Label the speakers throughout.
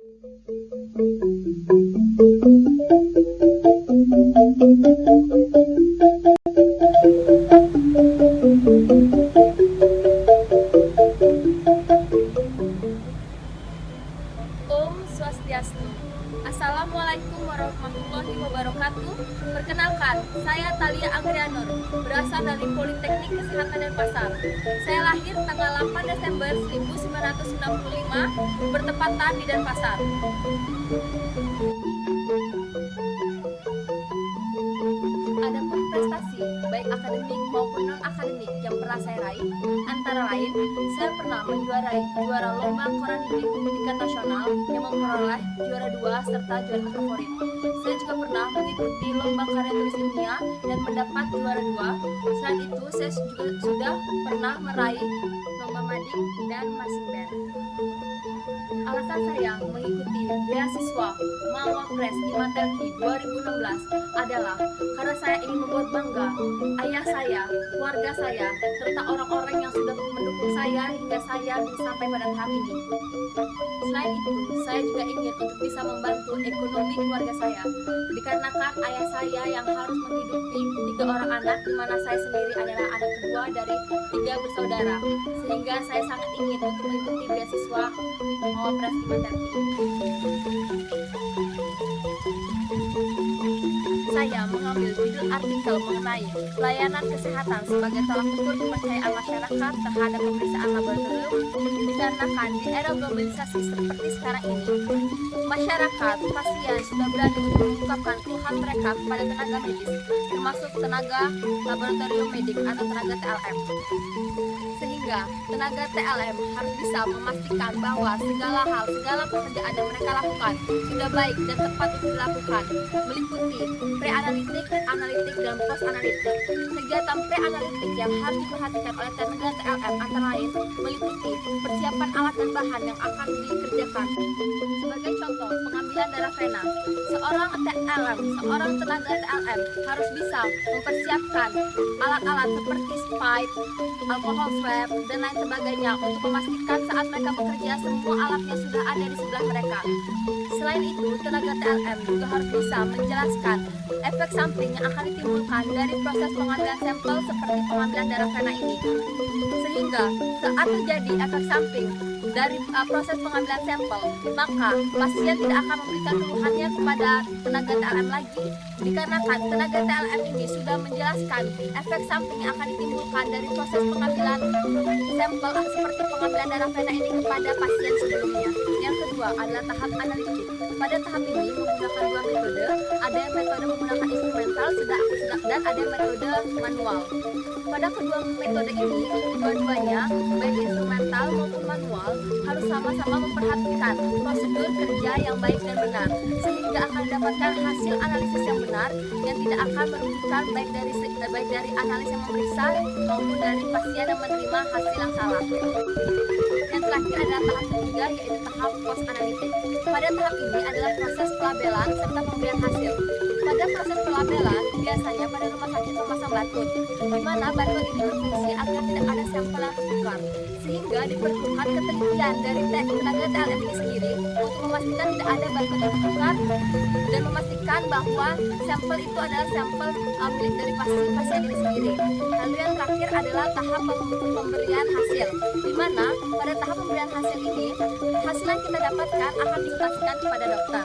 Speaker 1: Om Swastiastu. Assalamualaikum warahmatullahi wabarakatuh. Perkenalkan, saya Thalia Agrianur, berasal dari Politeknik Kesehatan Denpasar. Saya lahir tanggal 8 Desember 1995, bertepatan di Denpasar. Adapun prestasi, baik akademik maupun non-akademik yang pernah saya raih, antara lain, saya pernah menjuarai juara lomba koran living tingkat nasional yang memperoleh juara 2 serta juara favorit. Saya juga pernah mengikuti lomba karya tulis ilmiah dan mendapat juara 2. Selain itu, saya juga sudah pernah meraih lomba mading dan marching band. Alasan saya mengikuti beasiswa Mawapres Imaterki 2016 adalah karena saya ingin membuat bangga ayah saya, keluarga saya, serta orang-orang yang sudah mendukung saya hingga saya bisa sampai pada tahap ini. Selain itu, saya juga ingin untuk bisa membantu ekonomi keluarga saya, dikarenakan ayah saya yang harus menghidupi 3 orang anak, di mana saya sendiri adalah anak kedua dari 3 bersaudara, sehingga saya sangat ingin untuk mengikuti beasiswa Mawapres Imaterki. Saya mengambil judul artikel mengenai pelayanan kesehatan sebagai tolak ukur kepercayaan masyarakat terhadap pemeriksaan laboratorium, dikarenakan di era globalisasi seperti sekarang ini, masyarakat, pasien sudah berani untuk mengungkapkan keluhan mereka kepada tenaga medis, termasuk tenaga laboratorium medik atau tenaga TLM. Sehingga tenaga TLM harus bisa memastikan bahwa segala hal, segala pekerjaan yang mereka lakukan sudah baik dan tepat untuk dilakukan, meliputi pre-analitik, analitik, dan post-analitik. Kegiatan pre-analitik yang harus diperhatikan oleh tenaga TLM antara lain meliputi persiapan alat dan bahan yang akan dikerjakan. Sebagai contoh, pengambilan darah vena. Seorang tenaga TLM harus bisa mempersiapkan alat-alat seperti pipe, alkohol swab, dan lain sebagainya untuk memastikan saat mereka bekerja semua alatnya sudah ada di sebelah mereka. Selain itu, tenaga TLM juga harus bisa menjelaskan efek samping yang akan ditimbulkan dari proses pengambilan sampel seperti pengambilan darah vena ini. Sehingga saat terjadi efek samping dari proses pengambilan sampel, maka pasien tidak akan memberikan keluhannya kepada tenaga TLM lagi, dikarenakan tenaga TLM ini sudah menjelaskan efek samping yang akan ditimbulkan dari proses pengambilan sampel seperti pengambilan darah vena ini kepada pasien sebelumnya. Yang kedua adalah tahap analitik. Pada tahap ini menggunakan 2 metode, ada yang metode menggunakan instrumental dan ada yang metode manual. Pada kedua metode ini, dua-duanya, baik instrumental maupun manual, harus sama-sama memperhatikan prosedur kerja yang baik dan benar, sehingga akan mendapatkan hasil analisis yang benar yang tidak akan merugikan baik dari analis yang memeriksa maupun dari pasien yang menerima hasil yang salah. Yang terakhir adalah tahap ketiga, yaitu tahap post analitik. Pada tahap ini adalah proses pelabelan serta pemberian hasil. Pada proses pelabelan, biasanya pada rumah sakit memasang barcode, di mana barcode ini berfungsi agar tidak ada sampel yang tertukar, sehingga diperlukan ketelitian dari tenaga TLM ini sendiri untuk memastikan tidak ada barcode yang tertukar dan memastikan bahwa sampel itu adalah sampel milik dari pasien ini sendiri. Lalu yang terakhir adalah tahap pemberian hasil, di mana pada tahap pemberian hasil ini, hasil yang kita dapatkan akan dikonsultasikan kepada dokter.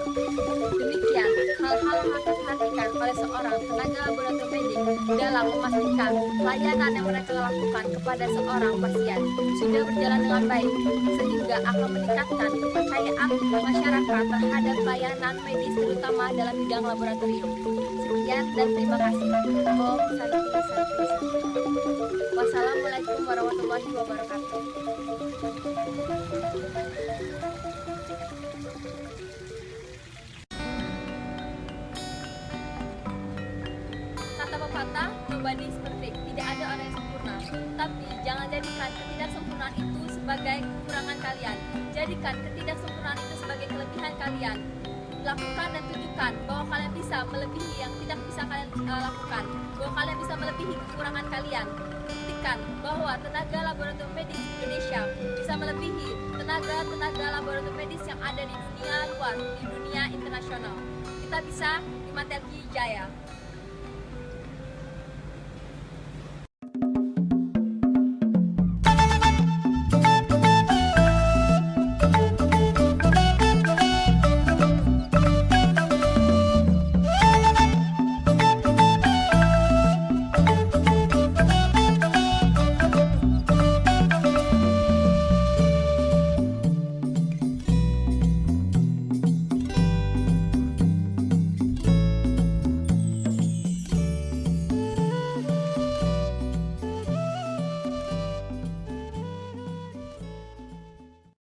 Speaker 1: Demikian hal-hal yang harus diperhatikan oleh seorang tenaga laboratorium medik dalam memastikan pelayanan yang mereka lakukan kepada seorang pasien sudah berjalan dengan baik, sehingga akan meningkatkan kepercayaan masyarakat terhadap pelayanan medis terutama dalam bidang laboratorium. Sekian dan terima kasih. Om Santi Santi. Wassalamualaikum warahmatullahi wabarakatuh. Kata pepatah, nobody is perfect. Tidak ada orang yang sempurna. Tapi jangan jadikan ketidaksempurnaan itu sebagai kekurangan kalian. Jadikan ketidaksempurnaan itu sebagai kelebihan kalian. Lakukan dan tunjukkan bahwa kalian bisa melebihi yang tidak bisa kalian lakukan. Bahwa kalian bisa melebihi kekurangan kalian. Buktikan bahwa tenaga laboratorium medis Indonesia bisa melebihi tenaga tenaga laboratorium medis yang ada di dunia luar, di dunia internasional. Kita bisa di Matelki Jaya.